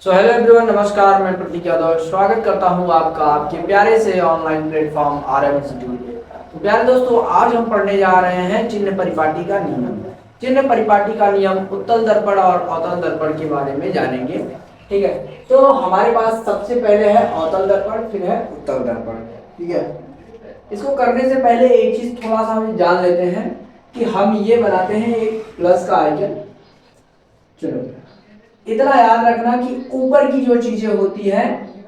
So hello everyone, नमस्कार। मैं प्रतीक यादव स्वागत करता हूं आपका आपके प्यारे से ऑनलाइन प्लेटफॉर्म आरएम इंस्टीट्यूट पे। तो प्यारे दोस्तों, आज हम पढ़ने जा रहे हैं चिन्ह परिपाटी का नियम। चिन्ह परिपाटी का नियम उत्तल दर्पण और अवतल दर्पण के बारे में जानेंगे। ठीक है, तो हमारे पास सबसे पहले है अवतल दर्पण, फिर है उत्तल दर्पण। ठीक है, इसको करने से पहले एक चीज थोड़ा सा हम जान लेते हैं कि हम ये बनाते हैं एक प्लस का आइकन। चलो, इतना याद रखना कि ऊपर की जो चीजें होती है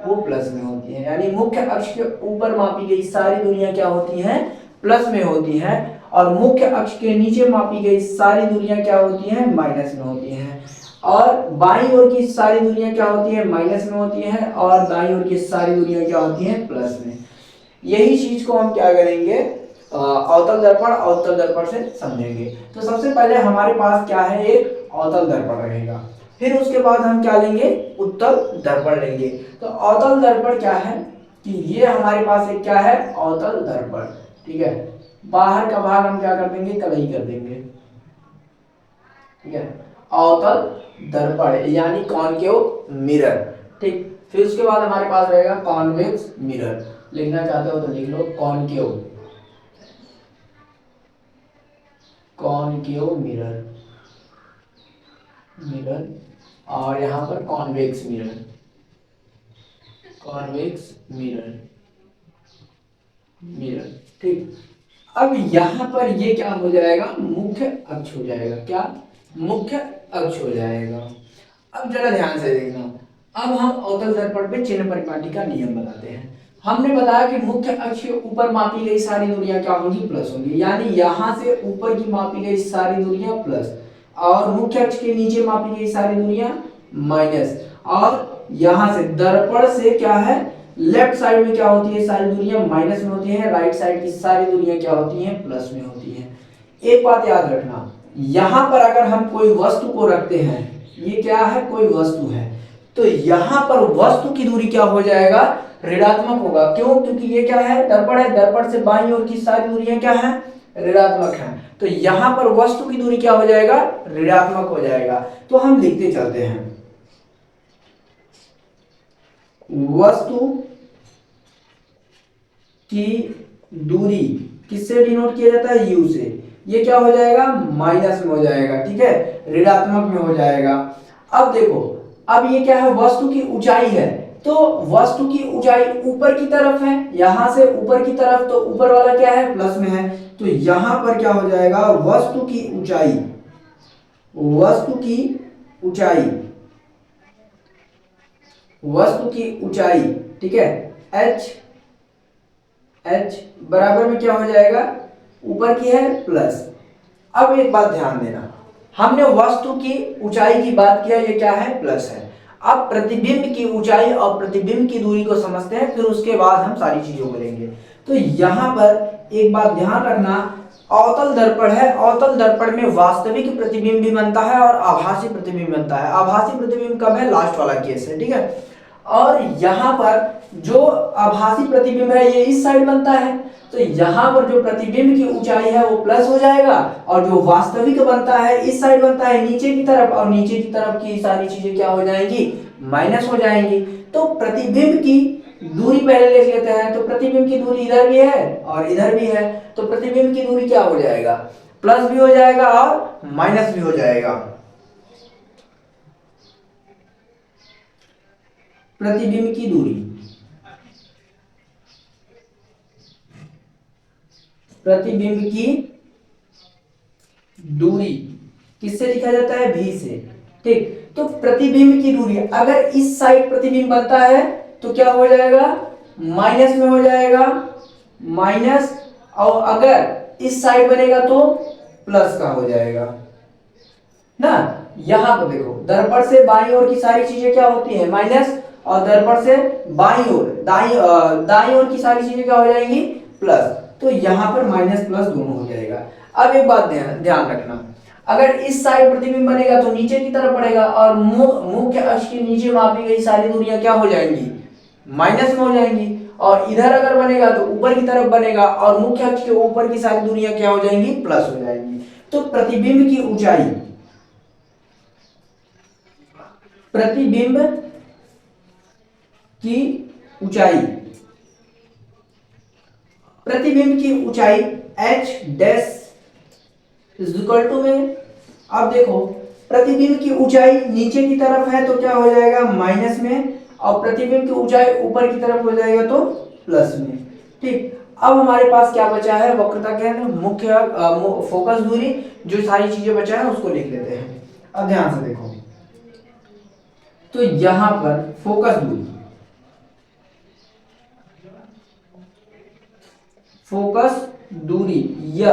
वो प्लस में होती है, यानी मुख्य अक्ष के ऊपर मापी गई सारी दूरियां क्या होती हैं, प्लस में होती हैं। और मुख्य अक्ष के नीचे मापी गई सारी दूरियां क्या होती हैं, माइनस में होती हैं। और बाईं ओर की सारी दूरियां क्या होती हैं, माइनस में होती हैं। और दाईं ओर की सारी दूरियां क्या होती हैं, प्लस में। यही चीज को हम क्या करेंगे, अवतल दर्पण अवतल दर्पण से समझेंगे। तो सबसे पहले हमारे पास क्या है, एक अवतल दर्पण रहेगा। फिर उसके बाद हम क्या लेंगे, उत्तल दर्पण लेंगे। तो अवतल दर्पण क्या है कि ये हमारे पास एक क्या है, अवतल दर्पण। ठीक है, बाहर का भाग हम क्या कर देंगे, कलई कर देंगे। ठीक है, अवतल दर्पण यानी कॉनकेव मिरर। ठीक, फिर उसके बाद हमारे पास रहेगा कॉन्वेक्स मिरर। लिखना चाहते हो तो लिख लो कॉनकेव, कॉनकेव मिरर, मिरर। और यहां पर convex mirror, convex mirror, mirror. ठीक, अब यहां पर ये क्या हो जाएगा, मुख्य अक्ष हो जाएगा। क्या, मुख्य अक्ष हो जाएगा। अब जरा ध्यान से देखना, अब हम अवतल दर्पण पे चिन्ह परिपाटी का नियम बताते हैं। हमने बताया कि मुख्य अक्ष के ऊपर मापी गई सारी दूरियां क्या होंगी, प्लस होंगी। यानी यहां से ऊपर की मापी गई सारी दूरियां प्लस, और मुख्य अक्ष के नीचे मापी गई सारी दूरियां माइनस। और यहां से दर्पण से क्या है, लेफ्ट साइड में क्या होती है, सारी दूरियां माइनस में होती हैं। राइट साइड की सारी दूरियां क्या होती हैं, प्लस में होती हैं। एक बात याद रखना, यहां पर अगर हम कोई वस्तु को रखते हैं, ये क्या है, कोई वस्तु है, तो यहां पर वस्तु की दूरी क्या हो जाएगा, ऋणात्मक होगा। क्यों, क्योंकि ये क्या है, दर्पण है। दर्पण से बाईं ओर की सारी दूरियां क्या है, ऋणात्मक है। तो यहां पर वस्तु की दूरी क्या हो जाएगा, ऋणात्मक हो जाएगा। तो हम लिखते चलते हैं, वस्तु की दूरी किससे डिनोट किया जाता है, यू से। ये क्या हो जाएगा, माइनस में हो जाएगा। ठीक है, ऋणात्मक में हो जाएगा। अब देखो, अब ये क्या है, वस्तु की ऊंचाई है। तो वस्तु की ऊंचाई ऊपर की तरफ है, यहां से ऊपर की तरफ, तो ऊपर वाला क्या है, प्लस में है। तो यहां पर क्या हो जाएगा, वस्तु की ऊंचाई, वस्तु की ऊंचाई, वस्तु की ऊंचाई। ठीक है, एच, एच बराबर में क्या हो जाएगा, ऊपर की है प्लस। अब एक बात ध्यान देना, हमने वस्तु की ऊंचाई की बात किया, ये क्या है, प्लस है। अब प्रतिबिंब की ऊंचाई और प्रतिबिंब की दूरी को समझते हैं, फिर उसके बाद हम सारी चीजों को लेंगे। तो यहां पर एक बात ध्यान रखना, अवतल दर्पण है, अवतल दर्पण में वास्तविक प्रतिबिंब भी बनता है और आभासी प्रतिबिंब बनता है। आभासी प्रतिबिंब कब है, लास्ट वाला केस है। ठीक है, और यहां पर जो आभासी प्रतिबिंब है ये इस साइड बनता है। तो यहां पर जो प्रतिबिंब की ऊंचाई है वो प्लस हो जाएगा, और जो वास्तविक बनता है इस साइड बनता है, नीचे की तरफ। और नीचे की तरफ की सारी चीजें क्या हो जाएंगी, माइनस हो जाएंगी। तो प्रतिबिंब की दूरी पहले लिख लेते हैं। तो प्रतिबिंब की दूरी इधर भी है और इधर भी है, तो प्रतिबिंब की दूरी क्या हो जाएगा, प्लस भी हो जाएगा और माइनस भी हो जाएगा। प्रतिबिंब की दूरी, प्रतिबिंब की दूरी किससे लिखा जाता है, भी से। ठीक, तो प्रतिबिंब की दूरी, अगर इस साइड प्रतिबिंब बनता है तो क्या हो जाएगा, माइनस में हो जाएगा, माइनस। और अगर इस साइड बनेगा तो प्लस का हो जाएगा ना। यहां पर देखो, दर्पण से बाईं ओर की सारी चीजें क्या होती है, माइनस। और दर्पण से बाईं ओर, दाईं ओर की सारी चीजें क्या हो जाएंगी, प्लस। तो यहां पर माइनस प्लस दोनों हो जाएगा। अब एक बात ध्यान रखना, अगर इस साइड प्रतिबिंब बनेगा तो नीचे की तरफ पड़ेगा, और मुख्य अक्ष के नीचे मापी गई सारी दूरियां क्या हो जाएंगी, माइनस में हो जाएंगी। और इधर अगर बनेगा तो ऊपर की तरफ बनेगा, और मुख्य अक्ष के ऊपर की सारी दूरियां क्या हो जाएंगी, प्लस हो जाएंगी। तो प्रतिबिंब की ऊंचाई, प्रतिबिंब की ऊंचाई, प्रतिबिंब की ऊंचाई h dash is equal to में, अब देखो प्रतिबिंब की ऊंचाई नीचे की तरफ है तो क्या हो जाएगा माइनस में, और प्रतिबिंब की ऊंचाई ऊपर की तरफ हो जाएगा तो प्लस में। ठीक, अब हमारे पास क्या बचा है, वक्रता केंद्र, मुख्य फोकस दूरी, जो सारी चीजें बचा है उसको लिख लेते हैं। अब ध्यान से देखो, तो यहां पर फोकस दूरी, फोकस दूरी यह,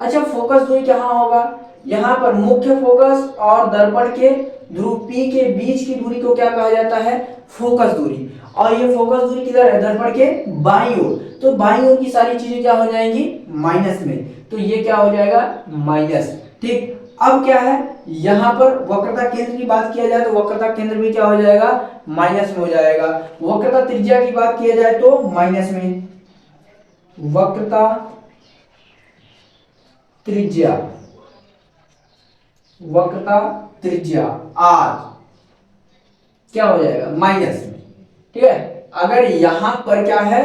अच्छा फोकस दूरी कहां होगा, यहां पर मुख्य फोकस और दर्पण के ध्रुव P के बीच की दूरी को क्या कहा जाता है, फोकस दूरी। और ये फोकस दूरी किधर है, दर्पण के बाईं ओर, तो बाईं ओर की सारी चीजें क्या हो जाएंगी माइनस में, तो ये क्या हो जाएगा माइनस। ठीक, अब क्या है, यहां पर वक्रता केंद्र की बात किया जाए तो वक्रता केंद्र भी क्या हो जाएगा माइनस में हो जाएगा, वक्रता त्रिज्या की बात किया जाए तो माइनस में, वक्रता त्रिज्या, वक्रता त्रिज्या r क्या हो जाएगा माइनस में। ठीक है, अगर यहां पर क्या है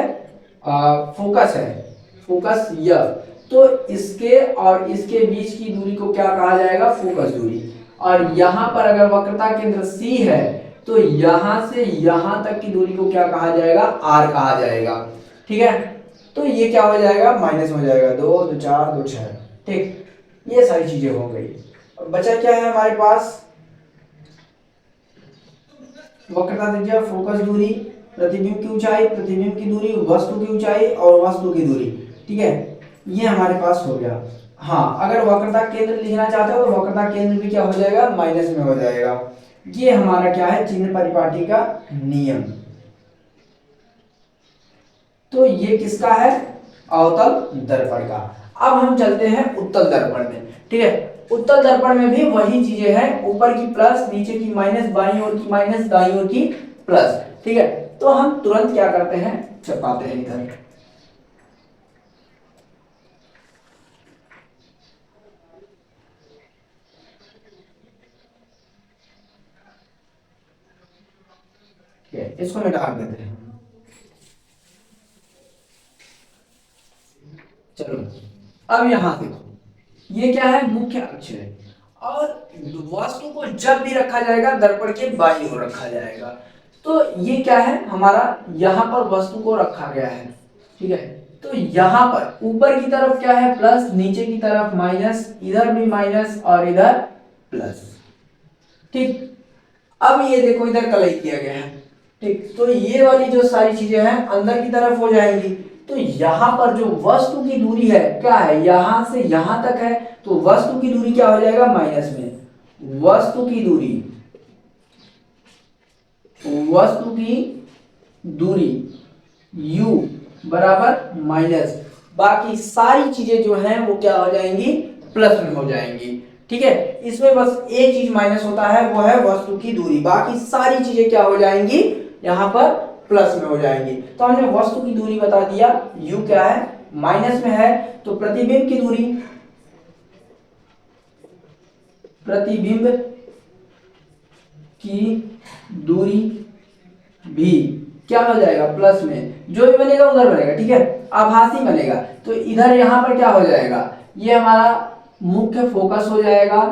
फोकस है, फोकस यह, तो इसके और इसके बीच की दूरी को क्या कहा जाएगा फोकस दूरी, और यहां पर अगर वक्रता केंद्र C है तो यहां से यहां तक की दूरी को क्या कहा जाएगा r कहा जाएगा। ठीक है, तो ये क्या हो जाएगा माइनस हो जाएगा, 2 2 4 2 6। ठीक, ये सारी चीजें हो गई। बचा क्या है हमारे पास, वक्रता त्रिज्या, फोकस दूरी, प्रतिबिंब की ऊंचाई, प्रतिबिंब की दूरी, वस्तु की ऊंचाई और वस्तु की दूरी। ठीक है, ये हमारे पास हो गया। हाँ, अगर वक्रता केंद्र लिखना चाहते हो तो वक्रता केंद्र भी क्या हो जाएगा माइनस में हो जाएगा। ये हमारा क्या है चिन्ह परिपाटी का नियम। तो ये किसका है, अवतल दर्पण का। अब हम चलते हैं उत्तल दर्पण में। ठीक है, उत्तल दर्पण में भी वही चीजें हैं, ऊपर की प्लस, नीचे की माइनस, बाईं ओर की माइनस, दाईं ओर की प्लस। ठीक है, तो हम तुरंत क्या करते हैं, छपाते हैं इधर। ठीक है, इसको मिटा देते हैं। चलो, अब यहां देखो, ये क्या है मुख्य अक्ष है, और वस्तु को जब भी रखा जाएगा दर्पण के बाईं ओर रखा जाएगा। तो ये क्या है हमारा, यहां पर वस्तु को रखा गया है। ठीक है, तो यहां पर ऊपर की तरफ क्या है प्लस, नीचे की तरफ माइनस, इधर भी माइनस और इधर प्लस। ठीक, अब ये देखो इधर कलई किया गया है। ठीक, तो ये वाली जो सारी चीजें हैं अंदर की तरफ हो जाएंगी। तो यहां पर जो वस्तु की दूरी है क्या है, यहां से यहां तक है, तो वस्तु की दूरी क्या हो जाएगा माइनस में, वस्तु की दूरी, वस्तु की दूरी u बराबर माइनस, बाकी सारी चीजें जो हैं वो क्या हो जाएंगी प्लस में हो जाएंगी। ठीक है, इसमें बस एक चीज माइनस होता है, वो है वस्तु की दूरी, बाकी सारी चीजें क्या हो जाएंगी यहां पर प्लस में हो जाएंगी। तो हमने वस्तु की दूरी बता दिया, u क्या है माइनस में है, तो प्रतिबिंब की दूरी, प्रतिबिंब की दूरी भी क्या हो जाएगा प्लस में, जो भी बनेगा उधर बनेगा। ठीक है, आभासी बनेगा, तो इधर यहां पर क्या हो जाएगा, ये हमारा मुख्य फोकस हो जाएगा।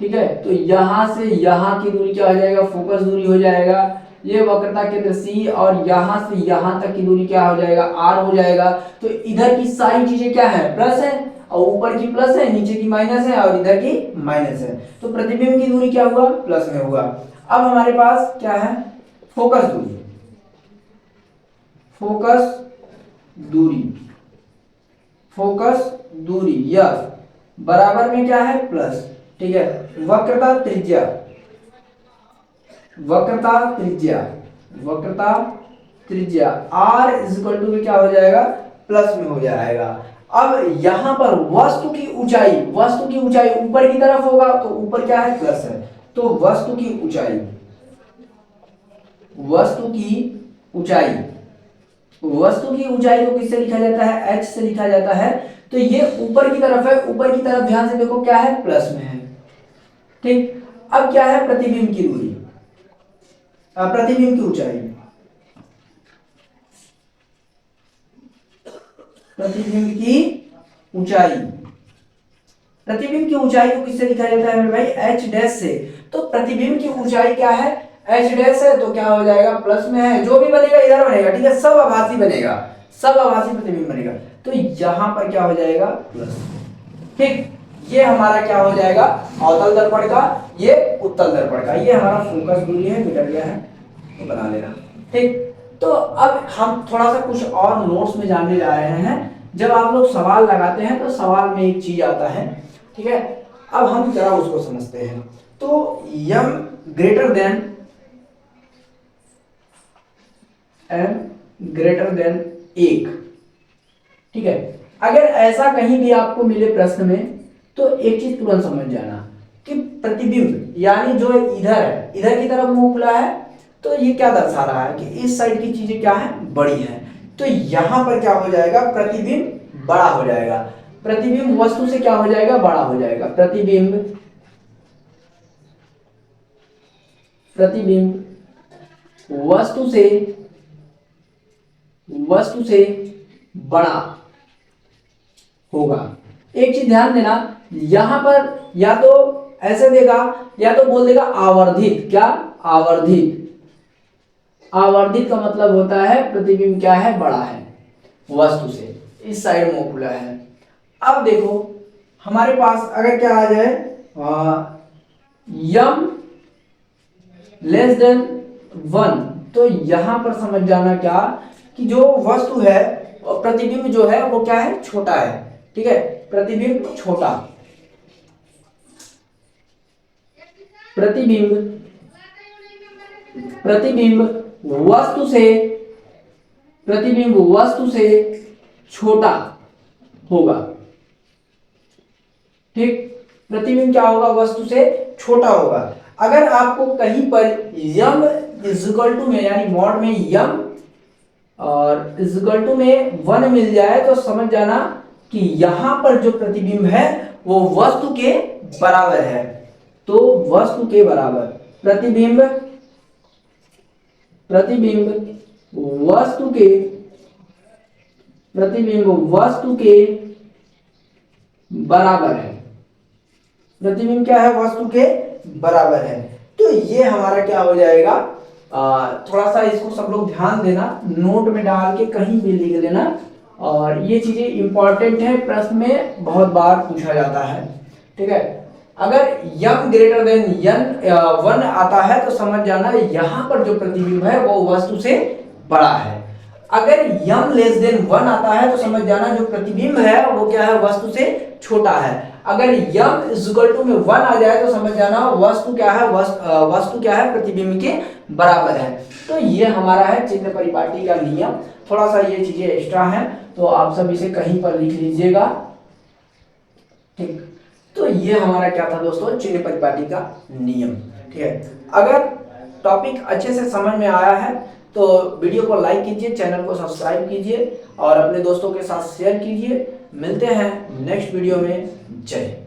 ठीक है, तो यहां से यहां की दूरी क्या हो जाएगा फोकस दूरी हो जाएगा, ये वक्रता केंद्र C, और यहां से यहां तक की दूरी क्या हो जाएगा r हो जाएगा। तो इधर की सारी चीजें क्या है प्लस है, और ऊपर की प्लस है, नीचे की माइनस है, और इधर की माइनस है, तो प्रतिबिंब की दूरी क्या हुआ प्लस में हुआ। अब हमारे पास क्या है फोकस दूरी, फोकस दूरी, फोकस दूरी यह बराबर में क्या है प्लस। ठीक है, वक्रता त्रिज्या, वक्रता त्रिज्या, वक्रता त्रिज्या r इज इक्वल टू क्या हो जाएगा प्लस में हो जाएगा। अब यहां पर वस्तु की ऊंचाई, वस्तु की ऊंचाई ऊपर की तरफ होगा तो ऊपर क्या है प्लस है, तो वस्तु की ऊंचाई, वस्तु की ऊंचाई, वस्तु की ऊंचाई को किससे लिखा जाता है h से लिखा जाता है। तो ये ऊपर की तरफ है, ऊपर की तरफ ध्यान से देखो क्या है प्लस में है। ठीक, अब क्या है प्रतिबिंब की दूरी, प्रतिबिंब की ऊंचाई, प्रतिबिंब की ऊंचाई, प्रतिबिंब की ऊंचाई को किससे लिखा जाता है मेरे भाई, एच डैश से। तो प्रतिबिंब की ऊंचाई क्या है, एच डैश है, तो क्या हो जाएगा प्लस में है, जो भी बनेगा इधर बनेगा, ठीक है, सब आभासी बनेगा, सब आभासी प्रतिबिंब बनेगा, तो यहां पर क्या हो जाएगा प्लस। ठीक, ये हमारा क्या हो जाएगा अवतल दर्पण का, ये उत्तल दर्पण का, ये हमारा फोकस दूरी है, मिट गया है तो बना लेना। ठीक, तो अब हम थोड़ा सा कुछ और नोट्स में जानने जा रहे हैं। जब आप लोग सवाल लगाते हैं तो सवाल में एक चीज आता है, ठीक है, अब हम जरा उसको समझते हैं। तो m greater than m greater than 1, ठीक है, अगर ऐसा कहीं भी आपको मिले प्रश्न में तो एक चीज तुरंत समझ जाना कि प्रतिबिंब यानी जो इधर है, इधर की तरफ मुंह खुला है, तो ये क्या दर्शा रहा है कि इस साइड की चीजें क्या है बड़ी है, तो यहां पर क्या हो जाएगा प्रतिबिंब बड़ा हो जाएगा, प्रतिबिंब वस्तु से क्या हो जाएगा बड़ा हो जाएगा, प्रतिबिंब वस्तु से बड़ा होगा। एक चीज ध्यान देना, यहां पर या तो ऐसे देगा या तो बोल देगा आवर्धित, क्या आवर्धित, आवर्धित का मतलब होता है प्रतिबिंब क्या है बड़ा है वस्तु से, इस साइड मुंह खुला है। अब देखो हमारे पास अगर क्या आ जाए यम लेस देन 1, तो यहां पर समझ जाना क्या कि जो वस्तु है प्रतिबिंब जो है वो क्या है छोटा है, ठीक है, प्रतिबिंब छोटा, प्रतिबिंब वस्तु से छोटा होगा। ठीक, प्रतिबिंब क्या होगा वस्तु से छोटा होगा। अगर आपको कहीं पर यम इक्वल टू में यानी मॉड में यम और इक्वल टू में 1 मिल जाए तो समझ जाना कि यहां पर जो प्रतिबिंब है वो वस्तु के बराबर है, तो वस्तु के बराबर प्रतिबिंब वस्तु के बराबर है, प्रतिबिंब क्या है वस्तु के बराबर है। तो ये हमारा क्या हो जाएगा, थोड़ा सा इसको सब लोग ध्यान देना, नोट में डाल के कहीं भी लिख लेना, और ये चीजें इंपॉर्टेंट है, प्रश्न में बहुत बार पूछा जाता है। ठीक है, अगर m ग्रेटर देन 1 आता है तो समझ जाना यहां पर जो प्रतिबिंब है वो वस्तु से बड़ा है। अगर m लेस देन 1 आता है तो समझ जाना जो प्रतिबिंब है वो क्या है वस्तु से छोटा है। अगर m इक्वल टू में 1 आ जाए तो समझ जाना वस्तु क्या है वस्तु क्या है प्रतिबिंब के बराबर है। तो ये हमारा है चिन्ह परिपाटी का नियम, थोड़ा सा ये चीजें एक्स्ट्रा हैं तो आप सब इसे कहीं पर लिख लीजिएगा। ठीक, तो ये हमारा क्या था दोस्तों चिन्ह परिपाटी का नियम। ठीक है, अगर टॉपिक अच्छे से समझ में आया है तो वीडियो को लाइक कीजिए, चैनल को सब्सक्राइब कीजिए और अपने दोस्तों के साथ शेयर कीजिए। मिलते हैं नेक्स्ट वीडियो में, जय हिंद।